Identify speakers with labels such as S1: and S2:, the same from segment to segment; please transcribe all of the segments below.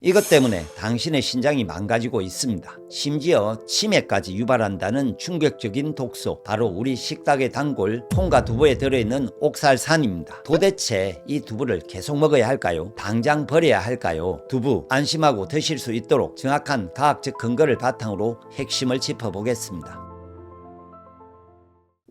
S1: 이것 때문에 당신의 신장이 망가지고 있습니다. 심지어 치매까지 유발한다는 충격적인 독소, 바로 우리 식탁의 단골 콩과 두부에 들어있는 옥살산입니다. 도대체 이 두부를 계속 먹어야 할까요? 당장 버려야 할까요? 두부 안심하고 드실 수 있도록 정확한 과학적 근거를 바탕으로 핵심을 짚어보겠습니다.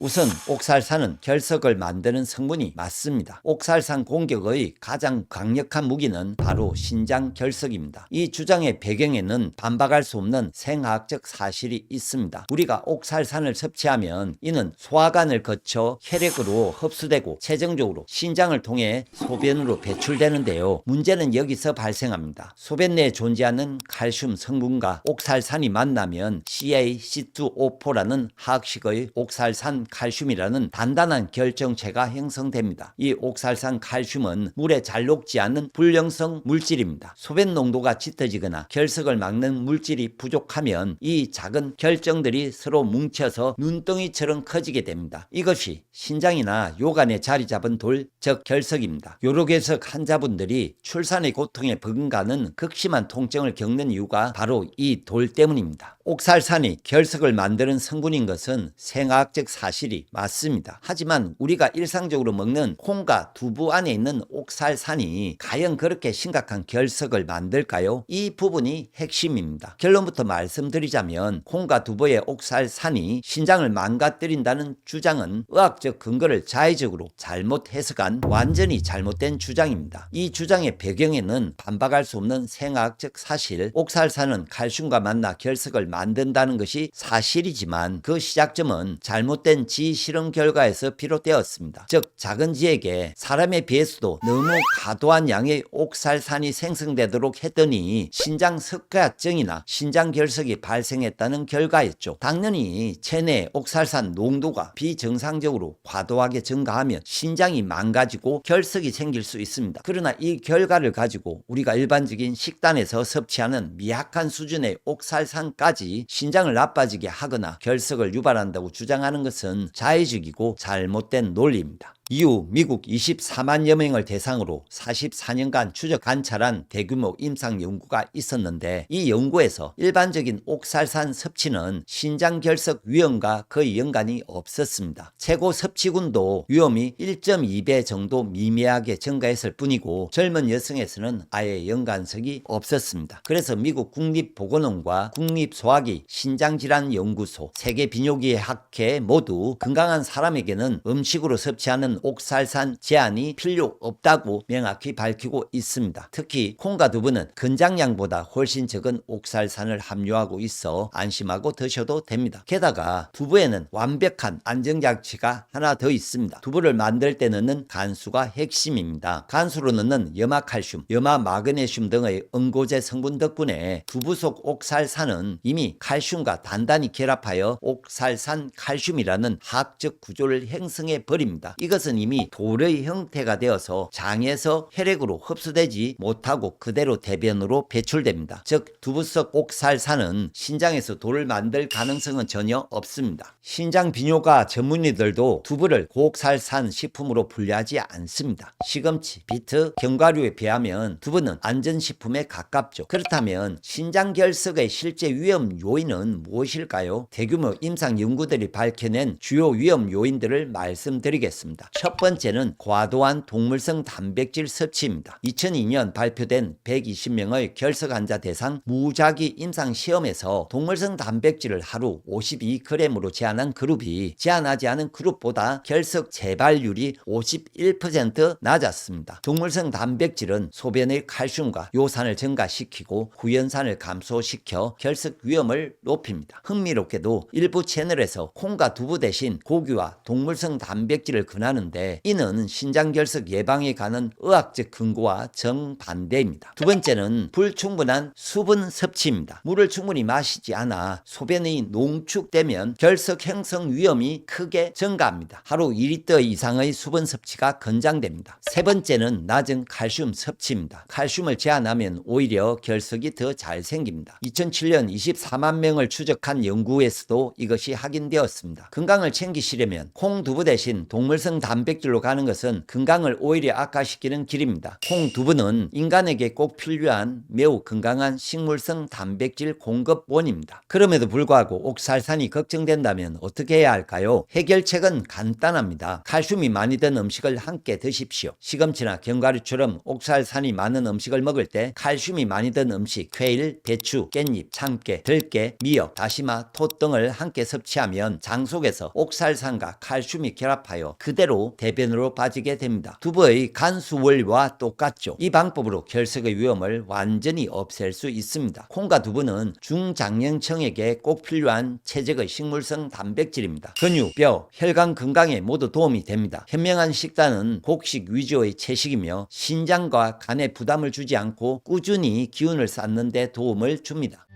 S1: 우선 옥살산은 결석을 만드는 성분이 맞습니다. 옥살산 공격의 가장 강력한 무기는 바로 신장 결석입니다. 이 주장의 배경에는 반박할 수 없는 생화학적 사실이 있습니다. 우리가 옥살산을 섭취하면 이는 소화관을 거쳐 혈액으로 흡수되고 최종적으로 신장을 통해 소변으로 배출되는데요. 문제는 여기서 발생합니다. 소변 내에 존재하는 칼슘 성분과 옥살산이 만나면 CaC2O4라는 화학식의 옥살산 칼슘이라는 단단한 결정체가 형성됩니다. 이 옥살산 칼슘은 물에 잘 녹지 않는 불용성 물질입니다. 소변 농도가 짙어지거나 결석을 막는 물질이 부족하면 이 작은 결정들이 서로 뭉쳐서 눈덩이처럼 커지게 됩니다. 이것이 신장이나 요관에 자리 잡은 돌, 즉 결석입니다. 요로결석 환자분들이 출산의 고통에 버금가는 극심한 통증을 겪는 이유가 바로 이 돌 때문입니다. 옥살산이 결석을 만드는 성분인 것은 생화학적 사실이 맞습니다. 하지만 우리가 일상적으로 먹는 콩과 두부 안에 있는 옥살산이 과연 그렇게 심각한 결석을 만들까요? 이 부분이 핵심입니다. 결론부터 말씀드리자면 콩과 두부의 옥살산이 신장을 망가뜨린다는 주장은 의학적 근거를 자의적으로 잘못 해석한 완전히 잘못된 주장입니다. 이 주장의 배경에는 반박할 수 없는 생화학적 사실, 옥살산은 칼슘과 만나 결석을 만든다는 것이 사실이지만 그 시작점은 잘못된 지 실험 결과에서 비롯되었습니다. 즉 작은 지에게 사람에 비해서도 너무 과도한 양의 옥살산이 생성되도록 했더니 신장 석회화증이나 신장 결석이 발생했다는 결과였죠. 당연히 체내 옥살산 농도가 비정상적으로 과도하게 증가하면 신장이 망가지고 결석이 생길 수 있습니다. 그러나 이 결과를 가지고 우리가 일반적인 식단에서 섭취하는 미약한 수준의 옥살산까지 신장을 나빠지게 하거나 결석을 유발한다고 주장하는 것은 자의적이고 잘못된 논리입니다. 이후 미국 24만여 명을 대상으로 44년간 추적 관찰한 대규모 임상 연구가 있었는데 이 연구에서 일반적인 옥살산 섭취는 신장 결석 위험과 거의 연관이 없었습니다. 최고 섭취군도 위험이 1.2배 정도 미미하게 증가했을 뿐이고 젊은 여성에서는 아예 연관성이 없었습니다. 그래서 미국 국립보건원과 국립소화기 신장질환연구소, 세계비뇨기학회 모두 건강한 사람에게는 음식으로 섭취하는 옥살산 제한이 필요 없다고 명확히 밝히고 있습니다. 특히 콩과 두부는 권장량보다 훨씬 적은 옥살산을 함유하고 있어 안심하고 드셔도 됩니다. 게다가 두부에는 완벽한 안정장치가 하나 더 있습니다. 두부를 만들 때 넣는 간수가 핵심입니다. 간수로 넣는 염화칼슘, 염화마그네슘 등의 응고제 성분 덕분에 두부 속 옥살산은 이미 칼슘과 단단히 결합하여 옥살산 칼슘이라는 화학적 구조를 형성해 버립니다. 이것은 이미 돌의 형태가 되어서 장에서 혈액으로 흡수되지 못하고 그대로 대변으로 배출됩니다. 즉 두부 속 옥살산은 신장에서 돌을 만들 가능성은 전혀 없습니다. 신장 비뇨가 전문의들도 두부를 고옥살산 식품으로 분류하지 않습니다. 시금치, 비트, 견과류에 비하면 두부는 안전식품에 가깝죠. 그렇다면 신장 결석의 실제 위험 요인은 무엇일까요? 대규모 임상 연구들이 밝혀낸 주요 위험 요인들을 말씀드리겠습니다. 첫 번째는 과도한 동물성 단백질 섭취입니다. 2002년 발표된 120명의 결석 환자 대상 무작위 임상 시험에서 동물성 단백질을 하루 52g으로 제한한 그룹이 제한하지 않은 그룹보다 결석 재발률이 51% 낮았습니다. 동물성 단백질은 소변의 칼슘과 요산을 증가시키고 후연산을 감소시켜 결석 위험을 높입니다. 흥미롭게도 일부 채널에서 콩과 두부 대신 고기와 동물성 단백질을 권하는데 이는 신장 결석 예방에 관한 의학적 근거와 정반대입니다. 두 번째는 불충분한 수분 섭취입니다. 물을 충분히 마시지 않아 소변이 농축되면 결석 형성 위험이 크게 증가합니다. 하루 2리터 이상의 수분 섭취가 권장됩니다. 세 번째는 낮은 칼슘 섭취입니다. 칼슘을 제한하면 오히려 결석이 더 잘 생깁니다. 2007년 24만 명을 추적한 연구에서도 이것이 확인되었습니다. 건강을 챙기시려면 콩, 두부 대신 동물성 단백질로 가는 것은 건강을 오히려 악화시키는 길입니다. 콩, 두부는 인간에게 꼭 필요한 매우 건강한 식물성 단백질 공급원입니다. 그럼에도 불구하고 옥살산이 걱정된다면 어떻게 해야 할까요? 해결책은 간단합니다. 칼슘이 많이 든 음식을 함께 드십시오. 시금치나 견과류처럼 옥살산이 많은 음식을 먹을 때 칼슘이 많이 든 음식, 퀘일, 배추, 깻잎, 참깨, 들깨, 미역, 다시마, 톳 등을 함께 섭취하면 장 속에서 옥살산과 칼슘이 결합하여 그대로 대변으로 빠지게 됩니다. 두부의 간수 원리와 똑같죠. 이 방법으로 결석의 위험을 완전히 없앨 수 있습니다. 콩과 두부는 중장년층에게 꼭 필요한 체적의 식물성 단백질입니다. 근육, 뼈, 혈관 건강에 모두 도움이 됩니다. 현명한 식단은 곡식 위주의 채식이며 신장과 간에 부담을 주지 않고 꾸준히 기운을 쌓는 데 도움을 줍니다.